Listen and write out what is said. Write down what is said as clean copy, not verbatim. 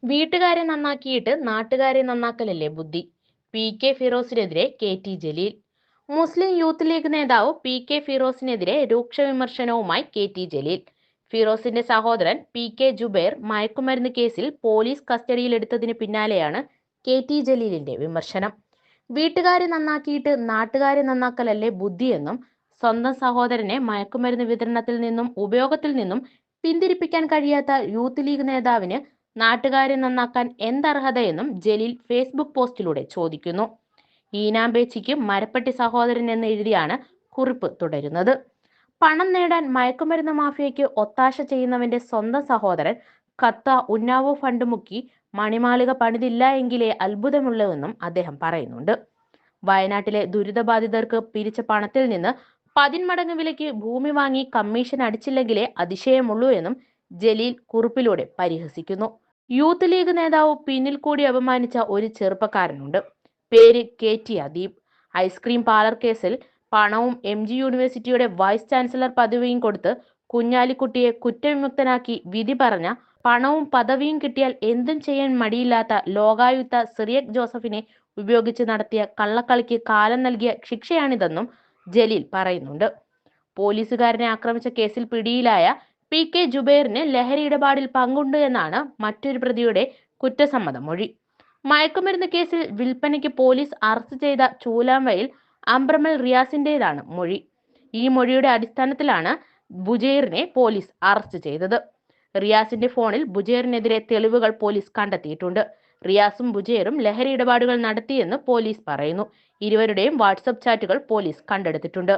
വീട്ടുകാരെ നന്നാക്കിയിട്ട് നാട്ടുകാരെ നന്നാക്കലല്ലേ ബുദ്ധി. പി.കെ. ഫിറോസിനെതിരെ കെ.ടി. ജലീൽ. മുസ്ലിം യൂത്ത് ലീഗ് നേതാവ് പി.കെ. ഫിറോസിനെതിരെ രൂക്ഷ വിമർശനവുമായി കെ.ടി. ജലീൽ. ഫിറോസിന്റെ സഹോദരൻ പി.കെ. ജുബൈർ മയക്കുമരുന്ന് കേസിൽ പോലീസ് കസ്റ്റഡിയിലെടുത്തതിന് പിന്നാലെയാണ് കെ.ടി. ജലീലിന്റെ വിമർശനം. വീട്ടുകാരെ നന്നാക്കിയിട്ട് നാട്ടുകാരെ നന്നാക്കലല്ലേ ബുദ്ധിയെന്നും സ്വന്തം സഹോദരനെ മയക്കുമരുന്ന് വിതരണത്തിൽ നിന്നും ഉപയോഗത്തിൽ നിന്നും പിന്തിരിപ്പിക്കാൻ കഴിയാത്ത യൂത്ത് ലീഗ് നേതാവിന് നാട്ടുകാരെ നന്നാക്കാൻ എന്തർഹതയെന്നും ജലീൽ ഫേസ്ബുക്ക് പോസ്റ്റിലൂടെ ചോദിക്കുന്നു. ഈനാമ്പേച്ചിക്ക് മരപ്പട്ടി സഹോദരൻ എന്ന് എഴുതിയാണ് കുറിപ്പ് തുടരുന്നത്. പണം നേടാൻ മയക്കുമരുന്ന് മാഫിയയ്ക്ക് ഒത്താശ ചെയ്യുന്നവന്റെ സ്വന്തം സഹോദരൻ കത്ത ഉന്നാവോ ഫണ്ട് മുക്കി മണിമാളിക പണിതില്ല എങ്കിലേ അത്ഭുതമുള്ളൂവെന്നും അദ്ദേഹം പറയുന്നുണ്ട്. വയനാട്ടിലെ ദുരിതബാധിതർക്ക് പിരിച്ച പണത്തിൽ നിന്ന് 10 മടങ്ങ് വിലയ്ക്ക് ഭൂമി വാങ്ങി കമ്മീഷൻ അടിച്ചില്ലെങ്കിലേ അതിശയമുള്ളൂ എന്നും ജലീൽ കുറിപ്പിലൂടെ പരിഹസിക്കുന്നു. യൂത്ത് ലീഗ് നേതാവ് പിന്നിൽ കൂടി അപമാനിച്ച ഒരു ചെറുപ്പക്കാരനുണ്ട്. പേര് കെ.ടി. അദീബ്. ഐസ്ക്രീം പാർലർ കേസിൽ പണവും MG യൂണിവേഴ്സിറ്റിയുടെ വൈസ് ചാൻസലർ പദവിയും കൊടുത്ത് കുഞ്ഞാലിക്കുട്ടിയെ കുറ്റവിമുക്തനാക്കി വിധി പറഞ്ഞ, പണവും പദവിയും കിട്ടിയാൽ എന്തും ചെയ്യാൻ മടിയില്ലാത്ത ലോകായുക്ത സിറിയക് ജോസഫിനെ ഉപയോഗിച്ച് നടത്തിയ കള്ളക്കളിക്ക് കാലം നൽകിയ ശിക്ഷയാണിതെന്നും ജലീൽ പറയുന്നുണ്ട്. പോലീസുകാരനെ ആക്രമിച്ച കേസിൽ പിടിയിലായ പി.കെ. ജുബൈറിന് ലഹരി ഇടപാടിൽ പങ്കുണ്ട് എന്നാണ് മറ്റൊരു പ്രതിയുടെ കുറ്റസമ്മത മൊഴി. മയക്കുമരുന്ന് കേസിൽ വിൽപ്പനയ്ക്ക് പോലീസ് അറസ്റ്റ് ചെയ്ത ചൂലാംവയൽ അമ്പ്രമൽ റിയാസിന്റേതാണ് മൊഴി. ഈ മൊഴിയുടെ അടിസ്ഥാനത്തിലാണ് ബുജൈറിനെ പോലീസ് അറസ്റ്റ് ചെയ്തത്. റിയാസിന്റെ ഫോണിൽ ബുജൈറിനെതിരെ തെളിവുകൾ പോലീസ് കണ്ടെത്തിയിട്ടുണ്ട്. റിയാസും ബുജൈറും ലഹരി ഇടപാടുകൾ നടത്തിയെന്ന് പോലീസ് പറയുന്നു. ഇരുവരുടെയും വാട്സപ്പ് ചാറ്റുകൾ പോലീസ് കണ്ടെടുത്തിട്ടുണ്ട്.